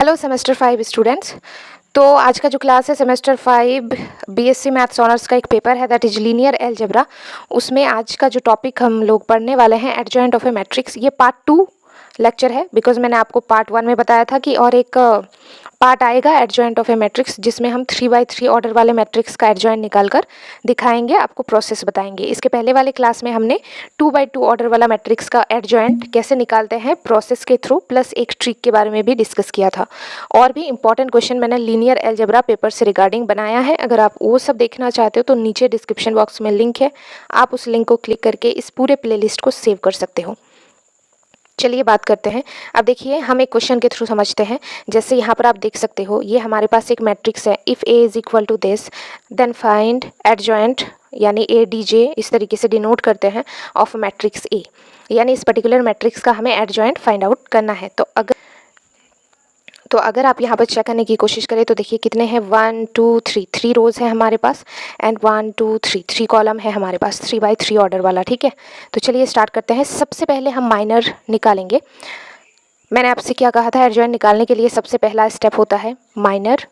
Hello semester 5 students. तो आज का जो क्लास है सेमेस्टर 5 बीएससी मैथ्स ऑनर्स का एक पेपर है दैट इज लीनियर अलजेब्रा। उसमें आज का जो टॉपिक हम लोग पढ़ने वाले हैं एडजॉइंट ऑफ ए मैट्रिक्स। ये पार्ट 2 लेक्चर है बिकॉज मैंने आपको पार्ट 1 में बताया था कि और एक पार्ट आएगा एडजॉइंट ऑफ ए मैट्रिक्स जिसमें हम 3x3 ऑर्डर वाले मैट्रिक्स का एडजॉइंट निकाल कर दिखाएंगे, आपको प्रोसेस बताएंगे। इसके पहले वाले क्लास में हमने 2x2 ऑर्डर वाला मैट्रिक्स का एडजॉइंट कैसे निकालते हैं प्रोसेस के थ्रू प्लस एक ट्रिक के बारे में भी डिस्कस किया था। और भी इंपॉर्टेंट क्वेश्चन मैंने लीनियर अलजेब्रा पेपर से रिगार्डिंग बनाया है। अगर आप वो सब देखना चाहते हो तो नीचे डिस्क्रिप्शन बॉक्स में लिंक है, आप उस लिंक को क्लिक करके इस पूरे प्लेलिस्ट को सेव कर सकते हो। चलिए बात करते हैं। अब देखिए हम एक क्वेश्चन के थ्रू समझते हैं। जैसे यहाँ पर आप देख सकते हो ये हमारे पास एक मैट्रिक्स है। If A is equal to this then find adjoint, यानी ए डी जे इस तरीके से डिनोट करते हैं ऑफ मैट्रिक्स ए, यानी इस पर्टिकुलर मैट्रिक्स का हमें एडजॉइंट फाइंड आउट करना है। तो अगर आप यहाँ पर चेक करने की कोशिश करें तो देखिए कितने हैं 1 2 3 3 रोज है हमारे पास एंड 1 2 3 3 कॉलम है हमारे पास 3x3 ऑर्डर वाला। ठीक है, तो चलिए स्टार्ट करते हैं। सबसे पहले हम माइनर निकालेंगे। मैंने आपसे क्या कहा था, एडजॉइंट निकालने के लिए सबसे पहला स्टेप होता है माइनर।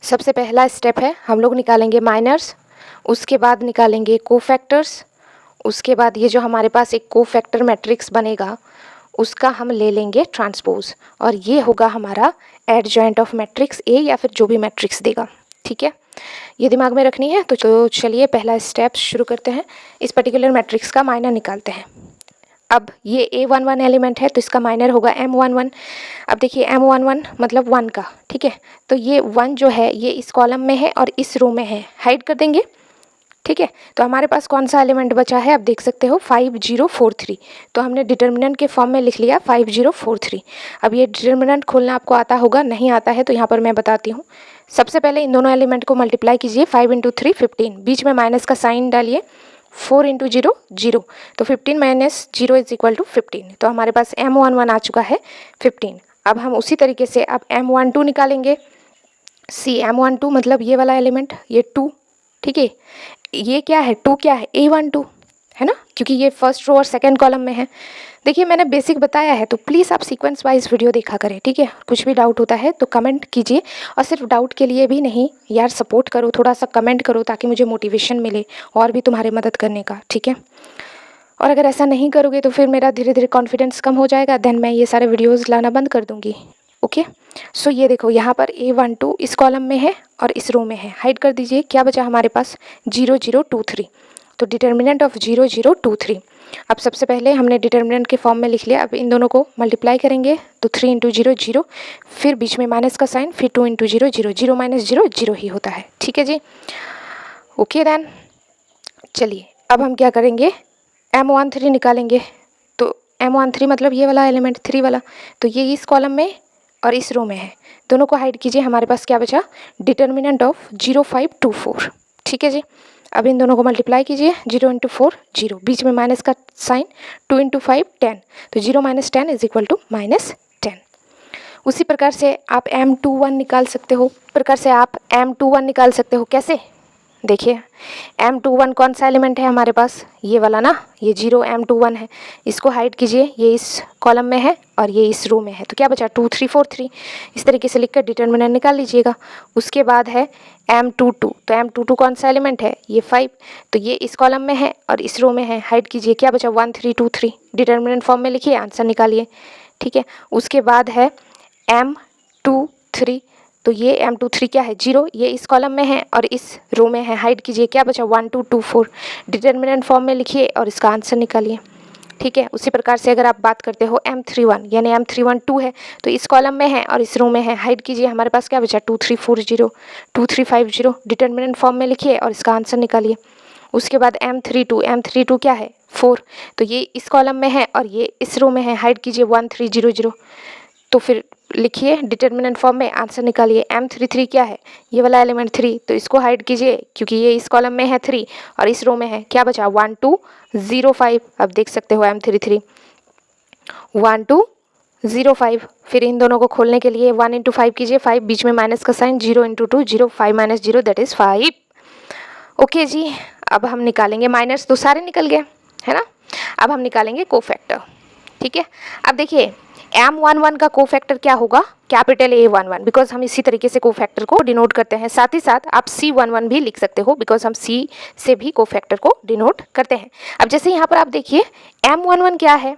सबसे पहला स्टेप है हम लोग निकालेंगे माइनर्स, उसके बाद निकालेंगे कोफैक्टर्स, उसके बाद ये जो हमारे पास एक कोफैक्टर मैट्रिक्स बनेगा उसका हम ले लेंगे ट्रांसपोज, और ये होगा हमारा एडजॉइंट ऑफ मैट्रिक्स ए या फिर जो भी मैट्रिक्स देगा। ठीक है, ये दिमाग में रखनी है। तो चलिए पहला स्टेप शुरू करते हैं। इस पर्टिकुलर मैट्रिक्स का माइनर निकालते हैं। अब ये A11 एलिमेंट है तो इसका माइनर होगा M11। अब देखिए M11 मतलब 1 का। ठीक है, तो ये 1 जो है ये इस कॉलम में है और इस रो में है, हाइड कर देंगे। ठीक है, तो हमारे पास कौन सा एलिमेंट बचा है, आप देख सकते हो 5043। तो हमने डिटर्मिनेंट के फॉर्म में लिख लिया 5043। अब ये डिटर्मिनेंट खोलना आपको आता होगा, नहीं आता है तो यहाँ पर मैं बताती हूँ। सबसे पहले इन दोनों एलिमेंट को मल्टीप्लाई कीजिए। 5 × 3 15, बीच में माइनस का साइन डालिए। 4 × 0 0, तो 15 - 0 इज इक्वल टू 15। तो हमारे पास M11 आ चुका है 15। अब हम उसी तरीके से अब M12 निकालेंगे। सी M12 मतलब ये वाला एलिमेंट, ये 2। ठीक है, ये क्या है 2 क्या है A12 है ना, क्योंकि ये फर्स्ट रो और सेकंड कॉलम में है। देखिए मैंने बेसिक बताया है तो प्लीज़ आप सीक्वेंस वाइज वीडियो देखा करें। ठीक है, कुछ भी डाउट होता है तो कमेंट कीजिए, और सिर्फ डाउट के लिए भी नहीं यार, सपोर्ट करो, थोड़ा सा कमेंट करो ताकि मुझे मोटिवेशन मिले और भी तुम्हारी मदद करने का। ठीक है, और अगर ऐसा नहीं करोगे तो फिर मेरा धीरे धीरे कॉन्फिडेंस कम हो जाएगा, देन मैं ये सारे वीडियोज़ लाना बंद कर दूँगी। ओके, सो ये देखो यहाँ पर A12 इस कॉलम में है और इस रो में है, हाइड कर दीजिए। क्या बचा हमारे पास 0 0 2 3, तो डिटर्मिनेंट ऑफ 0 0 2 3। अब सबसे पहले हमने डिटर्मिनेंट के फॉर्म में लिख लिया। अब इन दोनों को मल्टीप्लाई करेंगे तो 3 × 0 0, फिर बीच में माइनस का साइन, फिर 2 × 0 0, 0 - 0 0 ही होता है। ठीक है जी, ओके देन चलिए अब हम क्या करेंगे, M13 निकालेंगे। तो M13 मतलब ये वाला एलिमेंट 3 वाला, तो ये इस कॉलम में और इस रो में है, दोनों को हाइड कीजिए। हमारे पास क्या बचा, डिटर्मिनेंट ऑफ 0 5 2 4। ठीक है जी, अब इन दोनों को मल्टीप्लाई कीजिए। 0 × 4 0, बीच में माइनस का साइन, 2 × 5 10, तो 0 - 10 इज इक्वल टू -10। उसी प्रकार से आप M21 निकाल सकते हो। प्रकार से आप M21 निकाल सकते हो। कैसे, देखिए M21 कौन सा एलिमेंट है हमारे पास, ये वाला ना, ये 0 M21 है। इसको हाइड कीजिए, ये इस कॉलम में है और ये इस रो में है, तो क्या बचा 2 3 4 3। इस तरीके से लिखकर डिटर्मिनेंट निकाल लीजिएगा। उसके बाद है M22, तो M22 कौन सा एलिमेंट है, ये 5, तो ये इस कॉलम में है और इस रो में है, हाइड कीजिए। क्या बचा 1 3 2 3, डिटर्मिनेंट फॉर्म में लिखिए, आंसर निकालिए। ठीक है, उसके बाद है M23, तो ये M23 क्या है 0, ये इस कॉलम में है और इस रो में है, हाइड कीजिए। क्या बचा 1 2 2 4, डिटर्मिनेंट फॉर्म में लिखिए और इसका आंसर निकालिए। ठीक है, उसी प्रकार से अगर आप बात करते हो M31, यानी M31 2 है, तो इस कॉलम में है और इस रो में है, हाइड कीजिए। हमारे पास क्या बचा 2 3 4 0, 2 3 5 0, डिटर्मिनेंट फॉर्म में लिखिए और इसका आंसर निकालिए। उसके बाद M32 क्या है 4, तो ये इस कॉलम में है और ये इस रो में है, हाइड कीजिए 1 3 0 0, तो फिर लिखिए डिटर्मिनेंट फॉर्म में, आंसर निकालिए। M33 क्या है, ये वाला एलिमेंट 3, तो इसको हाइड कीजिए क्योंकि ये इस कॉलम में है 3 और इस रो में है। क्या बचा 1 2 0 5, अब देख सकते हो M33 1 2 0 5। फिर इन दोनों को खोलने के लिए 1 × 5 कीजिए, 5 बीच में माइनस का साइन, 0 × 2 0, 5 - 0 दैट इज़ 5। ओके जी, अब हम निकालेंगे माइनस, तो सारे निकल गए है ना। अब हम निकालेंगे कोफैक्टर, ठीक है। अब देखिए M11 का कोफैक्टर क्या होगा, कैपिटल A11, बिकॉज हम इसी तरीके से कोफैक्टर को डिनोट करते हैं। साथ ही साथ आप C11 भी लिख सकते हो, बिकॉज हम C से भी कोफैक्टर को डिनोट करते हैं। अब जैसे यहाँ पर आप देखिए M11 क्या है,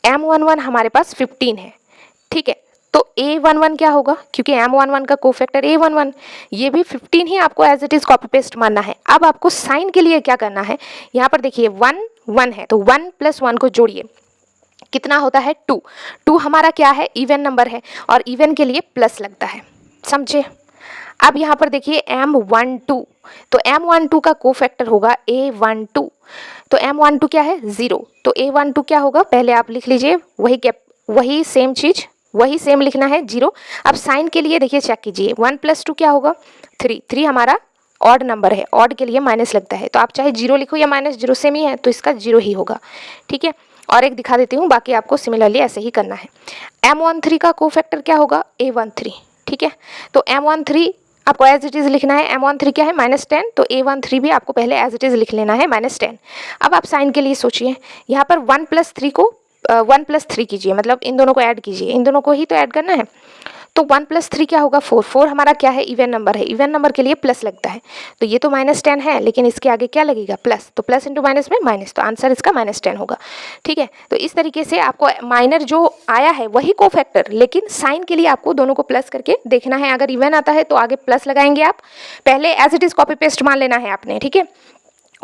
M11 हमारे पास 15 है, ठीक है। तो A11 क्या होगा, क्योंकि M11 का कोफैक्टर A11, ये भी 15 ही आपको as it is copy paste मानना है। अब आपको साइन के लिए क्या करना है, यहाँ पर देखिए 1 1 है, तो 1 + 1 को जोड़िए, कितना होता है 2। 2 हमारा क्या है, इवन नंबर है, और इवन के लिए प्लस लगता है, समझे। अब यहाँ पर देखिए M12, तो M12 का कोफैक्टर होगा A12, तो M12 क्या है 0, तो A12 क्या होगा, पहले आप लिख लीजिए, वही सेम चीज़, वही सेम लिखना है 0। अब साइन के लिए देखिए चेक कीजिए, 1 + 2 क्या होगा 3, 3 हमारा ऑड नंबर है, ऑड के लिए माइनस लगता है, तो आप चाहे 0 लिखो या -0 सेम ही है, तो इसका 0 ही होगा, ठीक है। और एक दिखा देती हूँ, बाकी आपको सिमिलरली ऐसे ही करना है। M13 का कोफैक्टर क्या होगा A13, ठीक है। तो M13 आपको एज इट इज़ लिखना है, M13 क्या है -10, तो A13 भी आपको पहले एज इट इज़ लिख लेना है -10। अब आप साइन के लिए सोचिए, यहाँ पर 1 + 3 को 1 + 3 कीजिए, मतलब इन दोनों को ऐड कीजिए, इन दोनों को ही तो ऐड करना है। तो 1 + 3 क्या होगा 4, 4 हमारा क्या है, इवन नंबर है, इवन नंबर के लिए प्लस लगता है, तो ये तो -10 है, लेकिन इसके आगे क्या लगेगा प्लस, तो प्लस इंटू माइनस में माइनस, तो आंसर इसका -10 होगा, ठीक है। तो इस तरीके से आपको माइनर जो आया है वही कोफैक्टर, लेकिन साइन के लिए आपको दोनों को प्लस करके देखना है। अगर इवन आता है तो आगे प्लस लगाएंगे आप, पहले as it is copy paste मान लेना है आपने, ठीक है।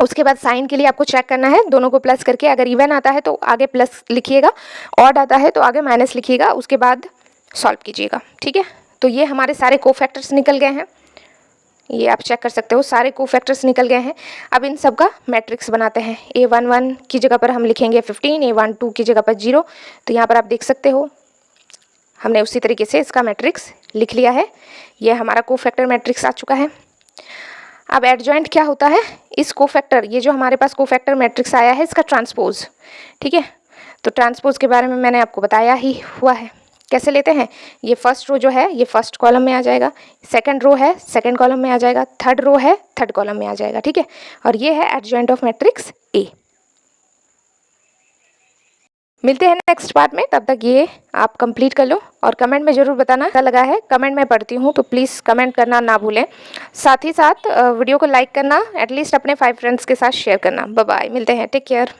उसके बाद साइन के लिए आपको चेक करना है, दोनों को प्लस करके, अगर इवन आता है तो आगे प्लस लिखिएगा, ऑड आता है तो आगे माइनस लिखिएगा, उसके बाद सॉल्व कीजिएगा, ठीक है। तो ये हमारे सारे कोफैक्टर्स निकल गए हैं, ये आप चेक कर सकते हो, सारे कोफैक्टर्स निकल गए हैं। अब इन सब का मैट्रिक्स बनाते हैं। A11 की जगह पर हम लिखेंगे 15, A12 की जगह पर 0, तो यहाँ पर आप देख सकते हो हमने उसी तरीके से इसका मैट्रिक्स लिख लिया है। ये हमारा कोफैक्टर मैट्रिक्स आ चुका है। अब एडजॉइंट क्या होता है, इस कोफैक्टर, ये जो हमारे पास कोफैक्टर मैट्रिक्स आया है इसका ट्रांसपोज, ठीक है। तो ट्रांसपोज के बारे में मैंने आपको बताया ही हुआ है, कैसे लेते हैं, ये फर्स्ट रो जो है ये फर्स्ट कॉलम में आ जाएगा, सेकंड रो है सेकंड कॉलम में आ जाएगा, थर्ड रो है थर्ड कॉलम में आ जाएगा, ठीक है। और ये है एडजॉइंट ऑफ मैट्रिक्स ए। मिलते हैं नेक्स्ट पार्ट में, तब तक ये आप कंप्लीट कर लो और कमेंट में ज़रूर बताना क्या लगा है। कमेंट में पढ़ती हूँ, तो प्लीज़ कमेंट करना ना भूलें। साथ ही साथ वीडियो को लाइक करना, एटलीस्ट अपने 5 फ्रेंड्स के साथ शेयर करना। बाय बाय, मिलते हैं, टेक केयर।